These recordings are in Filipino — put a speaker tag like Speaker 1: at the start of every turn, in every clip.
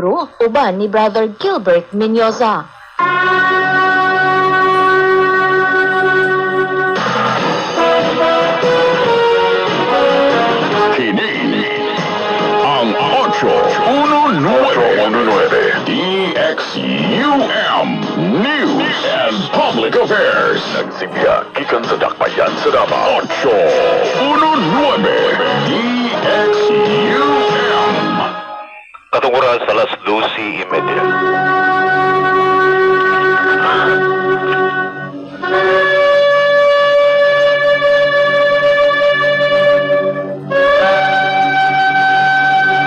Speaker 1: libro uban ni Brother Gilbert Menyoza.
Speaker 2: Kini ang 819 DXUM News and Public Affairs. Nagsimya gikan sa dakbayan sa Davao. 819 DXUM.
Speaker 3: Katong oras alas 12:30.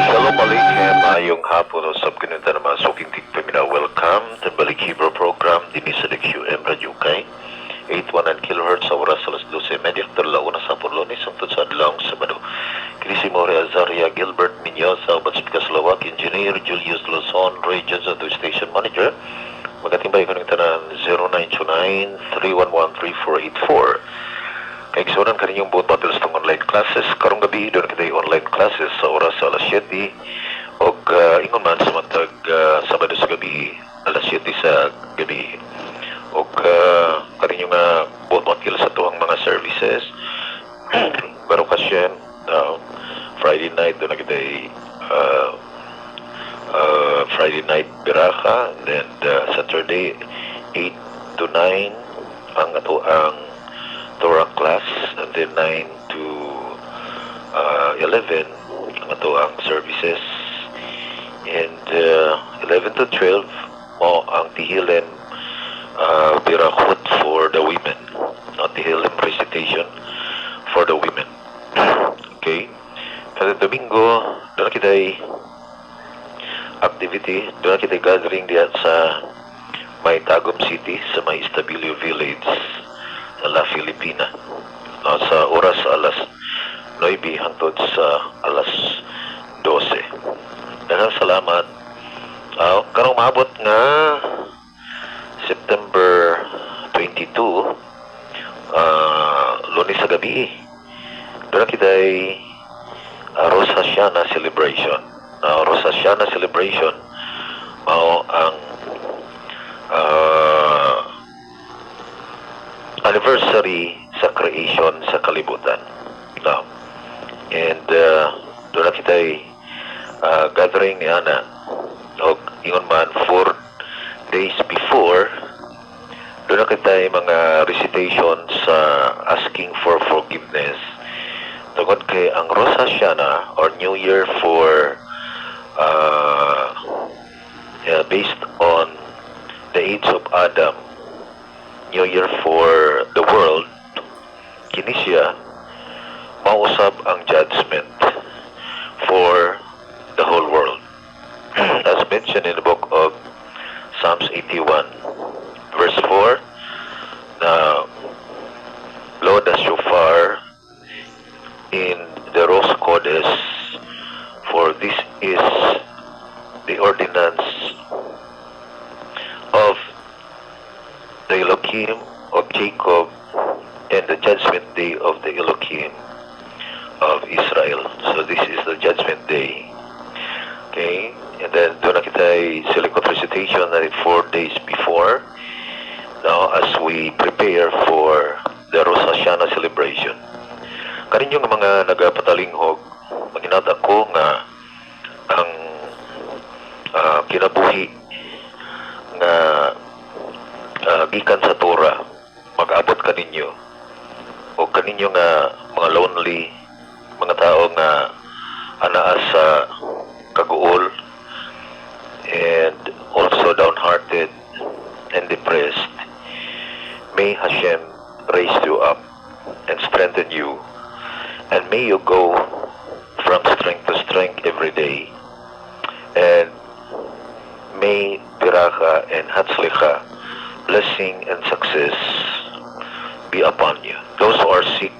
Speaker 3: Shalom Aleichem, ayong hapon usab kinita na mga suking tigpamina. Welcome to Balik Hebrew program din sa QM Radio Kay 819 kHz sa oras alas 12:30 terlauna sa Porlones sangtod sa adlawng Sabado. Kini si More Azaria Gilbert Menyoza, Batsut Kaslawak, Engineer Julius Luzon, Radio Zato Station Manager. Magatimbay ko ng tanan 0929-311-3484. Kaya kisunan ka ninyong buot patilos ng online classes. Karong gabi, doon kita yung online classes sa oras sa alas 7. O ingon man sa matag Sabado sa gabi, alas 7 sa gabi. O kaninyong buot patilos sa tuwang mga services. Barokasyon, Friday night, doon na kita Friday night Biraka, and then Saturday 8 to 9 ang ato ang Torah class, and then 9 to 11 ang ato ang services, and 11 to 12 mo ang Tihilen Birakut for the women, Tihilen recitation for the women. Okay, kada Domingo doon kita activity, doon kita gathering diyan sa may Tagum City, sa may Estabilio Village sa La Filipina, sa oras alas 9 hangtod sa alas 12. Daghang salamat. Karong maabot nga September 22, Lunes sa gabi, doon kita Rosh Hashanah celebration. Rosh Hashanah celebration mao ang anniversary sa creation sa kalibutan. And doon na kita gathering ni Ana, o ingon man 4 days before, doon na kita mga recitations sa asking for forgiveness tungkol kay ang Rosh Hashanah or New Year for based on the age of Adam, New Year for the world, kini siya mausab ang judgment for the whole world. As mentioned in the book of Psalms 81 verse 4, na blow the shofar in the Rosh Kodesh, for this is the ordinance of the Elohim of Jacob and the judgment day of the Elohim of Israel. So this is the judgment day. Okay, and then doon na kita silikot recitation na 4 days before. Now as we prepare for the Rosh Hashanah celebration, kaninyo nga mga nagapatalinghog, maginat ako nga ang kinabuhi nga gikan sa Torah mag-abot kaninyo, o kaninyo nga mga lonely, mga tao nga anaa sa kaguol and also downhearted and depressed. May Hashem raise you up and strengthen you, and may you go from strength to strength every day, and may Biraka and Hatzlicha, blessing and success be upon you. Those who are sick,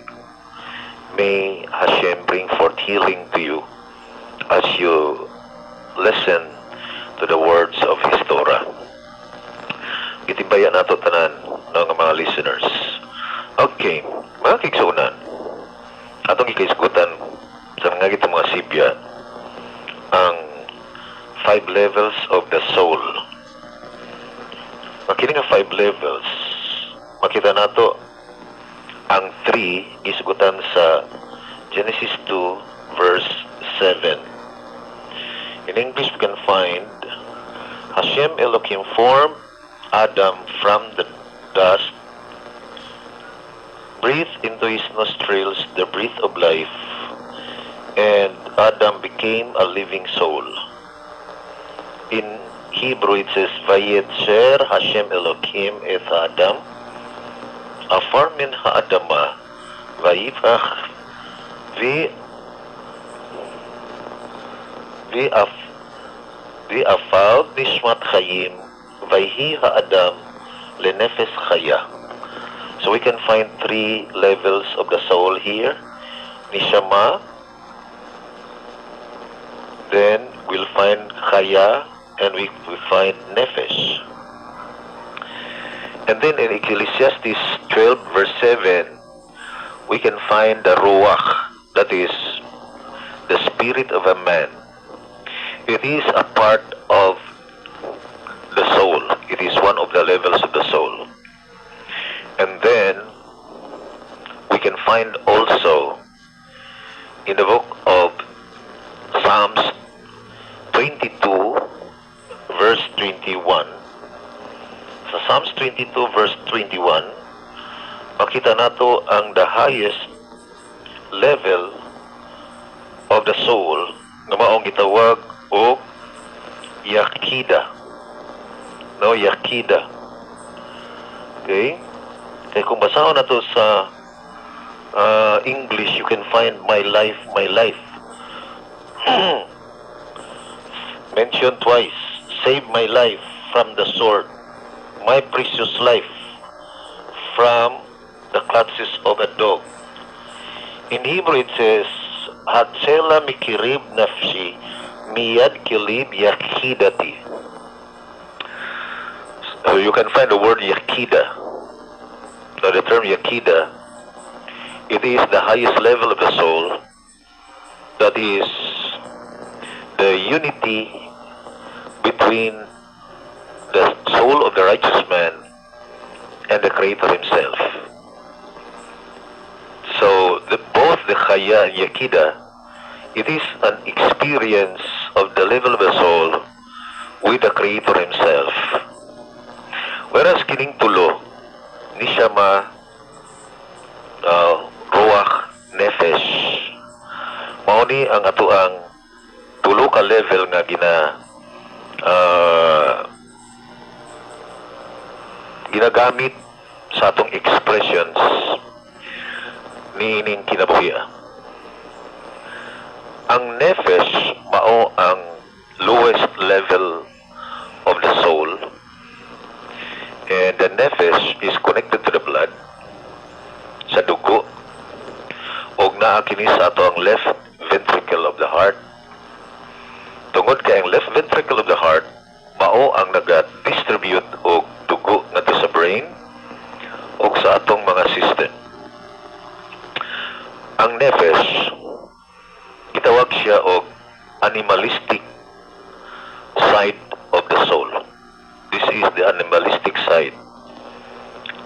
Speaker 3: may Hashem bring forth healing to you as you listen to the words of His Torah. Gitimbayan nato tanan ng mga listeners. Okay, mga kigsunan, atong ikaisgutan sa mga mga sibya ang 5 levels of the soul. Makita nga 5 levels. Makita nato ang 3 isugutan sa Genesis 2 verse 7. In English we can find Hashem Elohim formed Adam from the dust, breathed into his nostrils the breath of life, and Adam became a living soul. In Hebrew it says, Vayetzer Hashem Elohim et Adam, afar min ha'adama, vayivach Afav nishmat chayim, vayhi ha'adam lenefes chaya. So we can find 3 levels of the soul here. Nishama, then we'll find chaya, and we find nefesh. And then in Ecclesiastes 12 verse 7, we can find the ruach, that is the spirit of a man. It is a part of the soul. It is one of the levels of the soul. And then we can find also in the book of Psalms 22 verse 21. Sa Psalms 22 verse 21, makita nato ang the highest level of the soul nga maong gitawag o yakida. No, yakida. Okay? Kaya kung basahon nato sa English, you can find my life, my life. Mentioned twice. Save my life from the sword, my precious life from the clutches of a dog. In Hebrew it says, Hatsela mikirib nafshi miyad kilib yakidati. So you can find the word yakida. So the term yakida, it is the highest level of the soul. That is the unity between the soul of the righteous man and the Creator himself. So both the Chaya and Yakida, it is an experience of the level of the soul with the Creator himself. Whereas kining tulo, Nishama, Ruach, Nefesh, mauni ang atuang tulo ka level nga ginagamit sa atong expressions niining kinabuhi. Ang nefesh mao ang lowest level of the soul, and the nefesh is connected to the blood, sa dugo, og naa kini sa ato ang left ventricle of the heart. Tungod kay ang left ventricle of the heart mao ang naga-distribute og dugo ngadto sa brain og sa atong mga system. Ang nefesh gitawag siya og animalistic side of the soul. This is the animalistic side.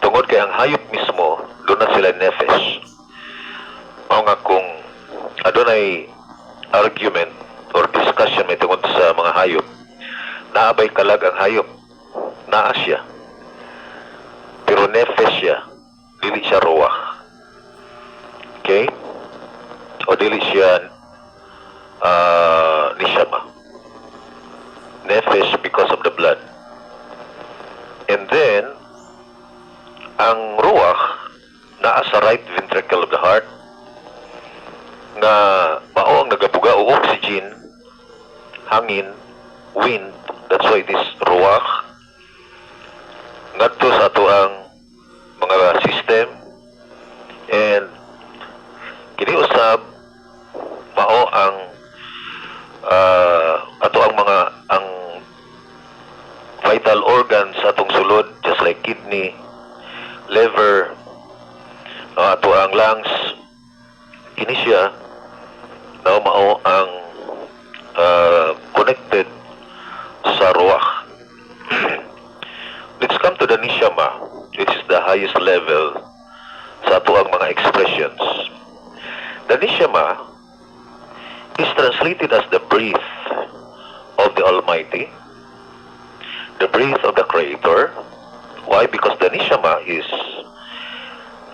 Speaker 3: Tungod kay ang hayop mismo doon na sila nefesh. Mao nga kung adunay argument or discussion may tungod sa mga hayop, naabay kalag ang hayop, naa siya, pero nefesh siya, dili siya ruach. Okay? O dili siya nishama. Nefesh because of the blood. And then ang ruach naa sa right ventricle of the heart, nga mao ang nagabuga og oxygen, hangin, wind. That's why it is ruach ngadto sa ato ang mga system. And kini usab mao ang ato ang mga ang vital organs sa atong sulod, just like kidney, liver, ato ang lungs. Kini siya mao ang connected the nishama, which is the highest level sa ato ang mga expressions, the nishama is translated as the breath of the Almighty, the breath of the Creator. Why? Because the nishama is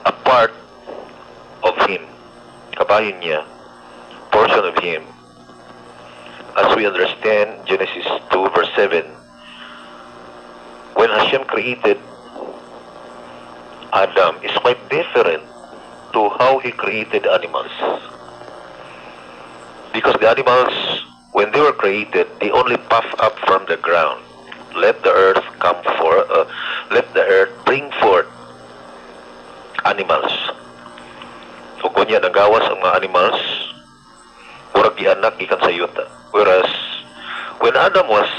Speaker 3: a part of Him, kabahin niya, portion of Him. As we understand Genesis 2 verse 7, when Hashem created Adam, is quite different to how He created animals. Because the animals, when they were created, they only puff up from the ground. Let the earth bring forth animals. So kunya nagawas ang mga animals, murag gianak gikan sa yuta. Whereas when Adam was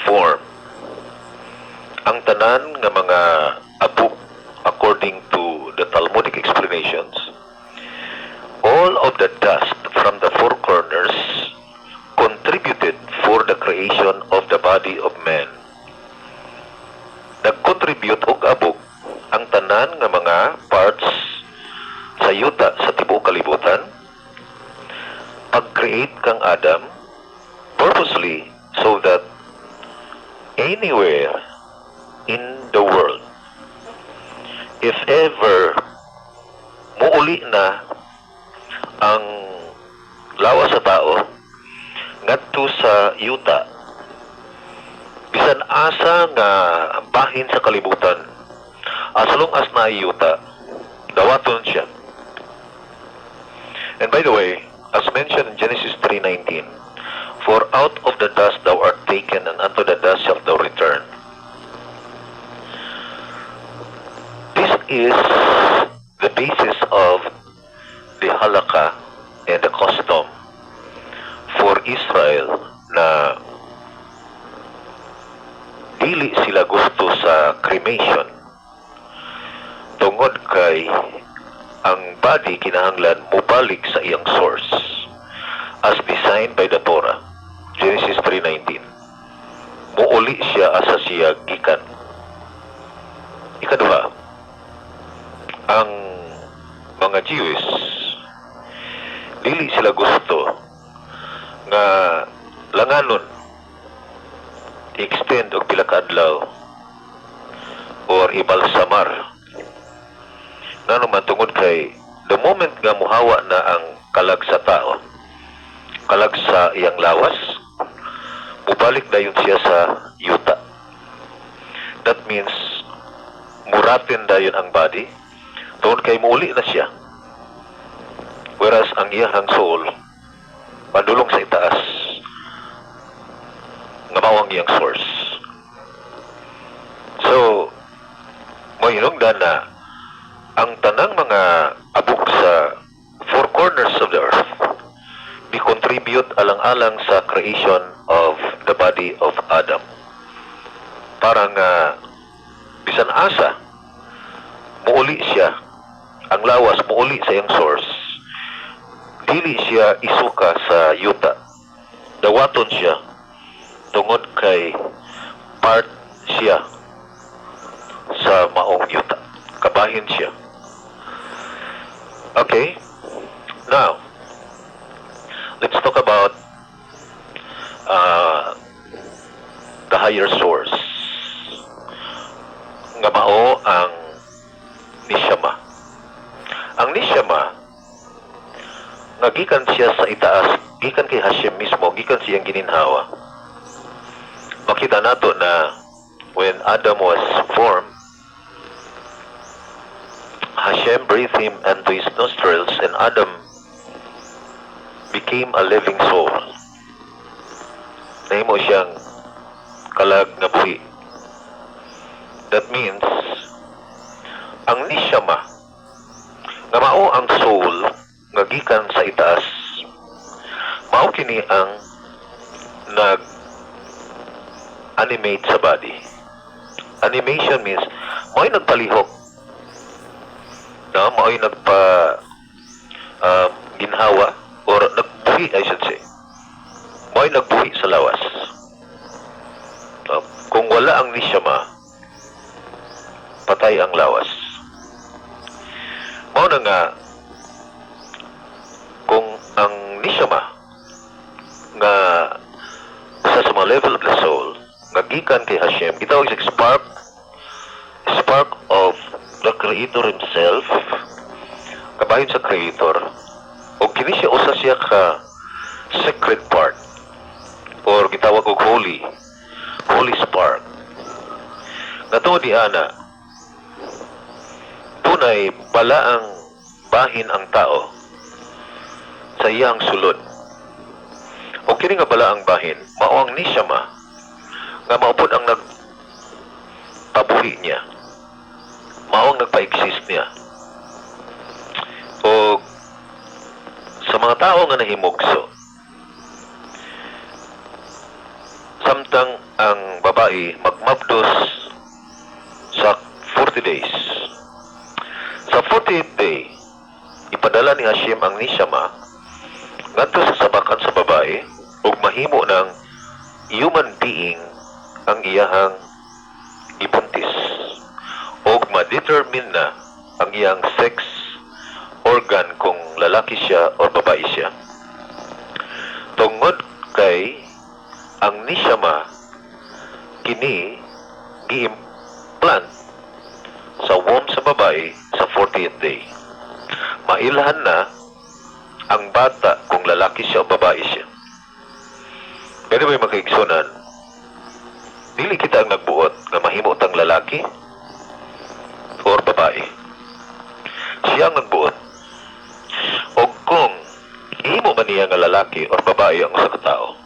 Speaker 3: formed, ang tanan nga mga abuk, according to the Talmudic explanations, all of the dust from the four corners contributed for the creation of the body of man. Nag-contribute og abuk ang tanan nga mga parts sa yuta sa tibuok kalibutan, pag-create kang Adam purposely so that anywhere in the world, if ever muuli na ang lawas sa tao ngadto sa yuta, bisan asa nga bahin sa kalibutan, as long as na yuta, dawaton siya. And by the way, as mentioned in Genesis 3:19, for out of the dust thou art taken, and unto the dust shalt thou return. This is the basis of the halakha and the custom for Israel na dili sila gusto sa cremation tungod kay ang body kinahanglan mubalik sa iyang source as designed by the Torah. Genesis 3:19. Muuli siya asa siya gikan. Ikaduha, ang mga Jews dili sila gusto nga langanon i-extend og pila ka adlaw or ibalsamar. Ngano man tungod kay the moment nga muhawa na ang kalag sa tao, kalag sa iyang lawas, mubalik dayon siya sa yuta. That means muratin dayon ang body tungod kay muuli na siya. Whereas ang iyang soul padulong sa itaas nga mao ang iyang source. So mohinungdan na ang tanang mga abuk sa four corners of the earth bi-contribute alang-alang sa creation of the body of Adam. Parang bisan asa muuli siya, ang lawas muuli sa iyang source, dili siya isuka sa yuta, dawaton siya tungod kay part siya sa maong yuta, kabahin siya. Okay, now let's talk about the higher source nga mao ang nishama. Ang nishama nga gikan siya sa itaas, gikan kay Hashem mismo, gikan siyang gininhawa. Makita nato na when Adam was formed, Hashem breathed him into his nostrils, and Adam became a living soul. Nahimo siyang kalag na buhi. That means ang nishama nga mao ang soul nga gikan sa itaas, mao kini ang nag-animate sa body. Animation means mao'y nagpalihok, na mao'y ginhawa or nagbuhi, I should say. Mao'y nagbuhi sa lawas. Kung wala ang nishama, patay ang lawas. Mao na nga kung ang nishama nga sa mga level of the soul nga gikan kay Hashem gitawag sa spark of the Creator Himself, kabahin sa Creator, o kini siya usa siya ka sacred part or gitawag og holy spark nga tungod di ana tunay bala ang bahin ang tao sa iyang sulod. O kini nga bala ang bahin mao ang nishama nga maupod ang nagtabuhi niya, mao ang nagpa-exist niya. O sa mga tao nga nahimugso, samtang ang babae magmabdos sa 40 days. Sa 40th day, ipadala ni Hashem ang nishama ngadto sa sabakan sa babae ug mahimo ng human being ang iyahang ibuntis ug ma-determine na ang iyang sex organ kung lalaki siya o babae siya. Tungod kay ang nishama kini gi-implant sa womb sa babae sa 40th day. Mailhan na ang bata kung lalaki siya o babae siya. Pero may makaigsunan, dili kita ang nagbuot na mahimo tang lalaki or babae. Siya ang nagbuot. O kung ihimo man niya nga lalaki or babae ang usa ka tao,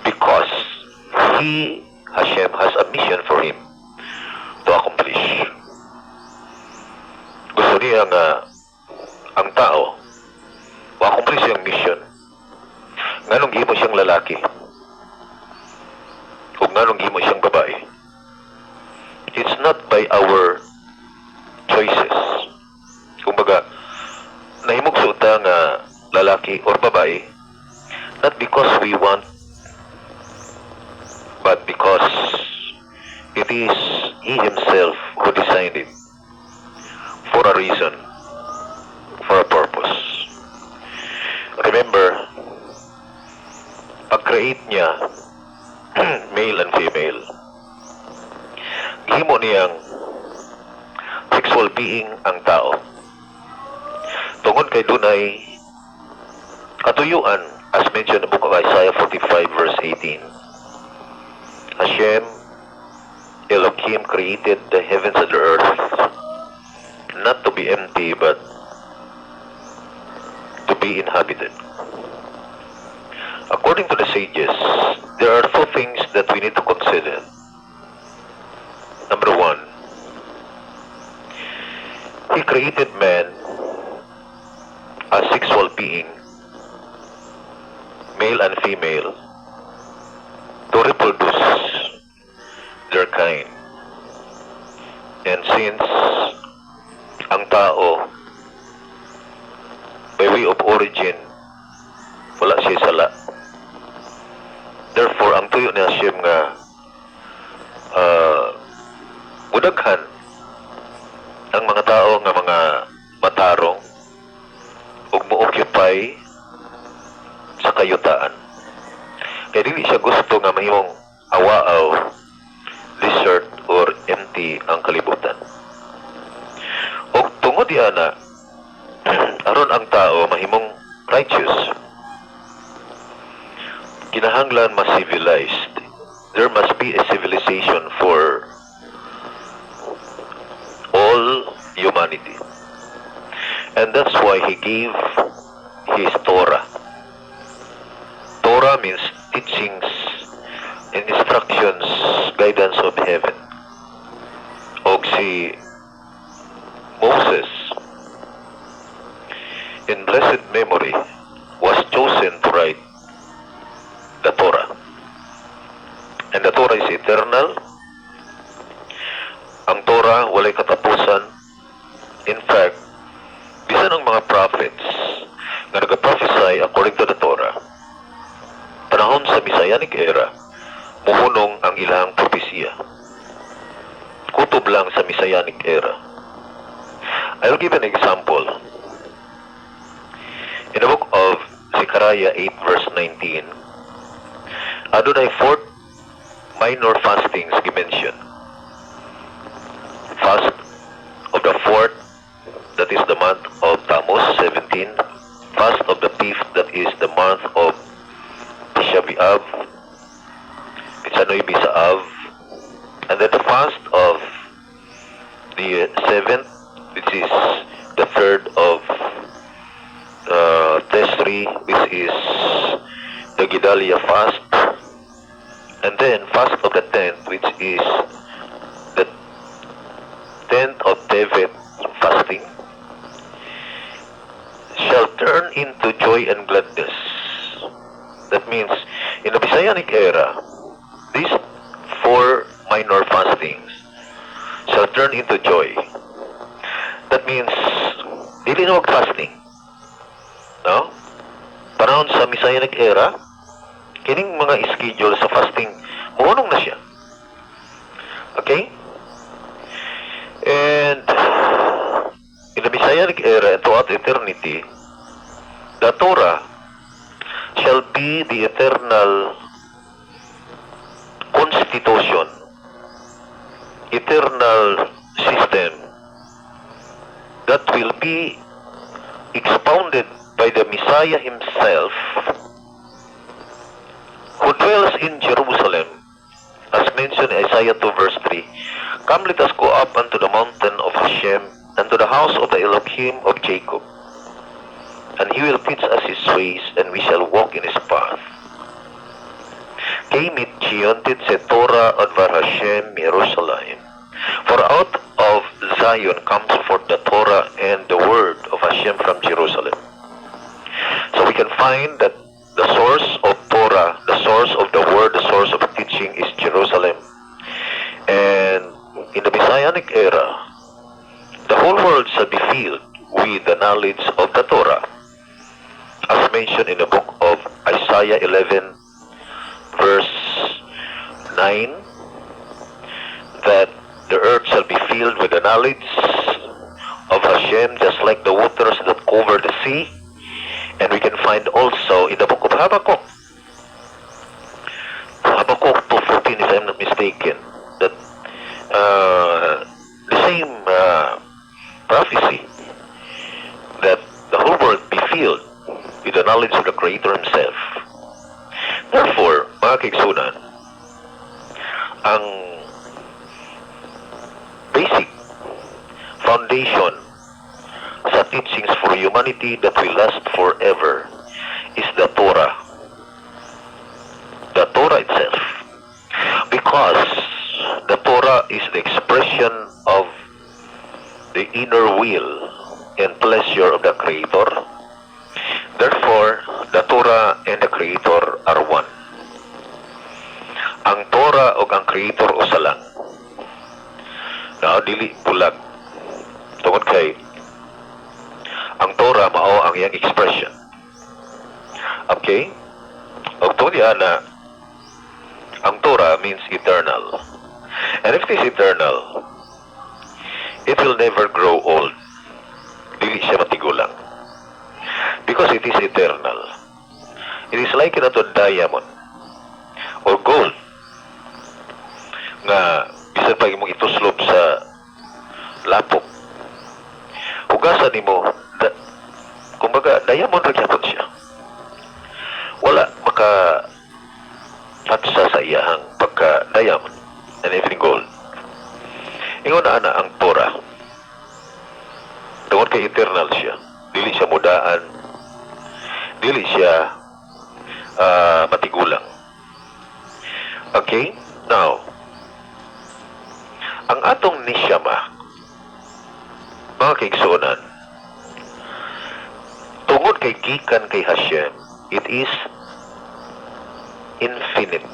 Speaker 3: because Hashem has a mission for him to accomplish. Gusto niya nga ang tao ma-accomplish yung mission. Nganong gihimo siyang lalaki o nganong gihimo siyang babae. It's not by our choices. Kumbaga, nahimugso ta nga lalaki or babae not because we want, but because it is He Himself who designed it for a reason, for a purpose. Remember, pag-create niya male and female, himo niyang sexual being ang tao. Tungod kay dunay katuyuan as mentioned in the book of Isaiah 45 verse 18. Hashem Elohim created the heavens and the earth not to be empty but to be inhabited. According to the sages, there are two things that we need to consider. Number one, He created man as sexual being, male and female, to reproduce their kind. And since ang tao, by way of origin, wala siya sala. Therefore, ang tuyo ni Hashem nga mudaghan ang mga tao nga mga matarong ug mo-occupy sa kayutaan. Kaya dili siya gusto nga mahimong awaaw, desert or empty ang kalibutan. Og tungod ana aron ang tao mahimong righteous, kinahanglan mas civilized. There must be a civilization for all humanity. And that's why He gave His Torah. Torah means teachings and instructions, guidance of heaven. Og si Moses, in blessed memory, was chosen to write the Torah. And the Torah is eternal. Ang Torah walay katapusan. In fact, bisan ang mga prophets na nag-prophesy according to the Torah, panahon sa Messianic era, muhunong ang ilang propesya. kutob lang sa Messianic era. I'll give an example. In the book of Zechariah 8 verse 19, adunay fourth minor fastings gimension. Fast of the fourth, that is the month of Tammuz, 17. Fast of the fifth, that is the month of Tisha B'Av. It's Anoy Bisaav. And then the fast of the seventh, which is the third of Teshri, which is the Gedalia fast. And then fast of the 10th, which is the 10th of Tevet fasting, shall turn into joy and gladness. That means, in the Messianic era, these four minor fastings shall turn into joy. That means, hindi na mag-fasting. No? Panahon sa Messianic era, kining mga schedule sa fasting, muunong na siya. Okay? And in the Messianic era and throughout eternity, the Torah shall be the eternal constitution, eternal system that will be expounded by the Messiah himself, who dwells in Jerusalem, as mentioned in Isaiah 2 verse 3. Come, let us go up unto the mountain of Hashem, and to the house of the Elohim of Jacob. And he will teach us his ways, and we shall walk in his path. Kemit Chiontit se Torah advar Hashem Yerushalayim. For out of Zion comes forth the Torah and the word of Hashem from Jerusalem. So we can find that the source of Torah, the source of the word, the source of teaching is Jerusalem. And in the Messianic era, the whole world shall be filled with the knowledge of the Torah. As mentioned in the book of Isaiah 11 verse 9, that the earth shall be filled with the knowledge of Hashem, just like the waters that cover the sea. And we can find also in the book of Habakkuk, Habakkuk 2:14, if I'm not mistaken, that the same prophecy, that the whole world be filled with the knowledge of the Creator himself. Therefore, mga kaigsunan, ang basic foundation sa teachings for humanity that will last forever is the Torah. The Torah itself. Because the Torah is the expression of the inner will and pleasure of the Creator. Therefore, the Torah and the Creator are one. Ang Torah o ang Creator usa lang. Na dili bulag. Tungod kay ang Torah mao ang iyang expression. Okay? O tungod na ang Torah means eternal. And if it is eternal, it will never grow old. Dili siya matigulang. Because it is eternal. It is like a diamond or gold nga bisan pa imong ituslob sa lapok. Hugasan nimo, kumbaga diamond ra gyapon siya. Wala maka patsa sa iyang pagka diamond and even gold. Ingon ana ang Torah. Tungod kay eternal siya. Dili siya mudaan. Dili siya matigulang. Okay? Now, ang atong nishama, mga kaigsunan, tungod kay gikan kay Hashem, it is infinite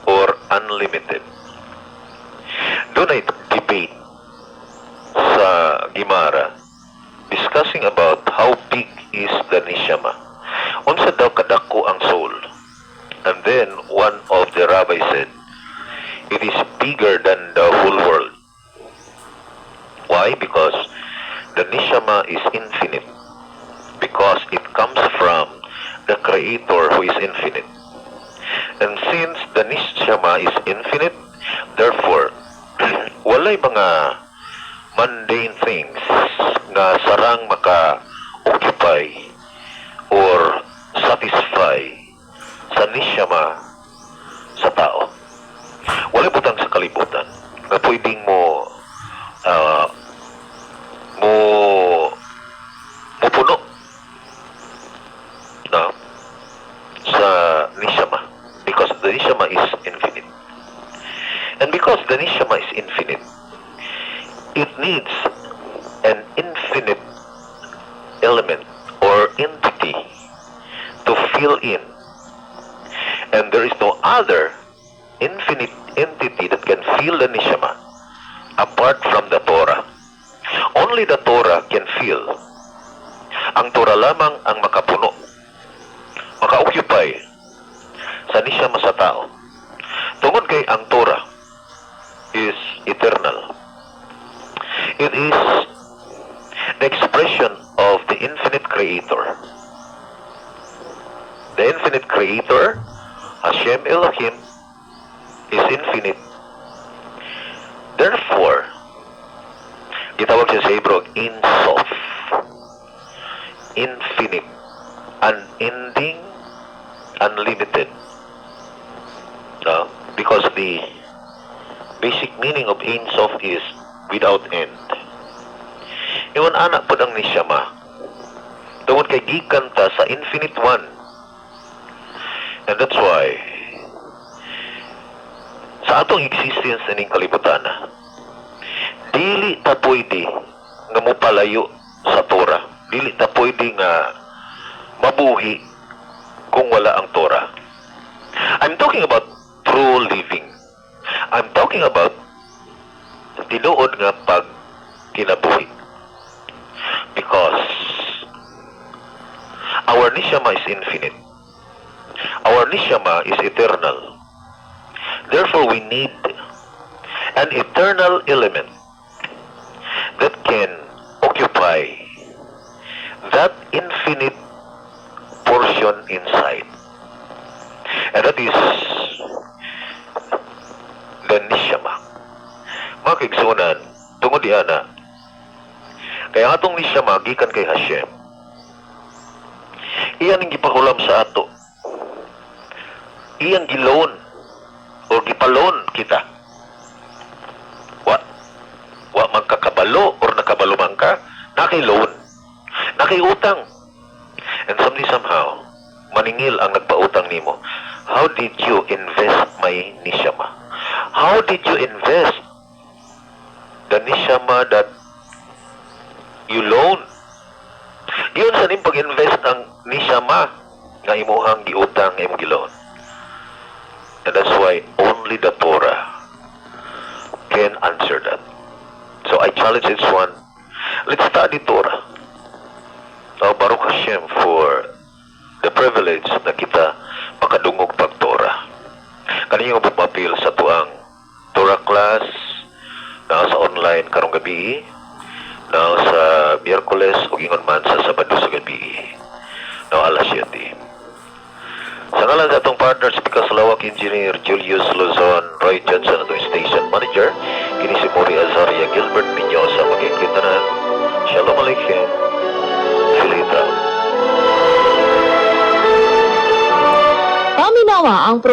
Speaker 3: or unlimited. Doon ay debate sa Gemara discussing about how big is the nishama. Unsa daw kadako ang soul? And then one of the rabbis said, It is bigger than the whole world. Why? Because the neshama is infinite. Because it comes from the Creator who is infinite. And since the neshama is infinite, therefore, walay mga mundane things na sarang maka-occupy or satisfy sa neshama sa tao. Walay butang sa kalibutan na pwedeng mo puno na sa neshama, because the neshama is infinite. And because the neshama is infinite, it needs an infinite element or entity to fill in. And there is no other infinite entity that can fill the neshama apart from the Torah. Only the Torah can fill. Ang Torah lamang ang makapuno, maka-occupy sa neshama sa tao. Tungod kay ang Torah is eternal. It is the expression of the infinite Creator. The infinite Creator, Hashem Elohim, is infinite. Therefore, gitawag siya sa Hebrew, Ein Sof. Infinite, unending, unlimited. Because the basic meaning of Ein Sof is without end. Iwan anak po ng neshama. Tungod kay gikan ta sa infinite one. And that's why sa atong existence ining kalibutan, dili ta pwede nga mopalayo sa Torah. Dili ta pwede nga mabuhi kung wala ang Torah. I'm talking about true living. I'm talking about tinuod nga pag kinabuhi. Because our neshama is infinite. Our neshama is eternal. Therefore, we need an eternal element that can occupy that infinite portion inside. And that is the neshama. Mga kaigsunan, tungod diana, kaya atong neshama gikan kay Hashem. Iyan ang gipakulam sa ato. Iyang giloan o gipalon kita. Wa magkakabalo or nakabalo man ka, nakiloan, nakiutang. And somehow, maningil ang nagpautang nimo. How did you invest my neshama? How did you invest the neshama that you loan? Yun sa ning pag-invest ang neshama nga imuhang giutang nga imong giloan. And that's why only the Torah can answer that. So I challenge this one. Let's study Torah. Baruch Hashem for the privilege na kita makadungog pag Torah. Kaniyong bumapil sa tuang Torah class na sa online karong gabi, na sa Miyerkules o gingon man sa Sabado sa gabi, na alas 7. Sa ngalan sa atong partner, Speaker Salawak Engineer Julius Luzon, Roy Johnson, atong station manager, kini si Mori Azaria Gilbert Minyosa, magkikitanan. Shalom Aleichem. Filita.
Speaker 1: Paminawa ang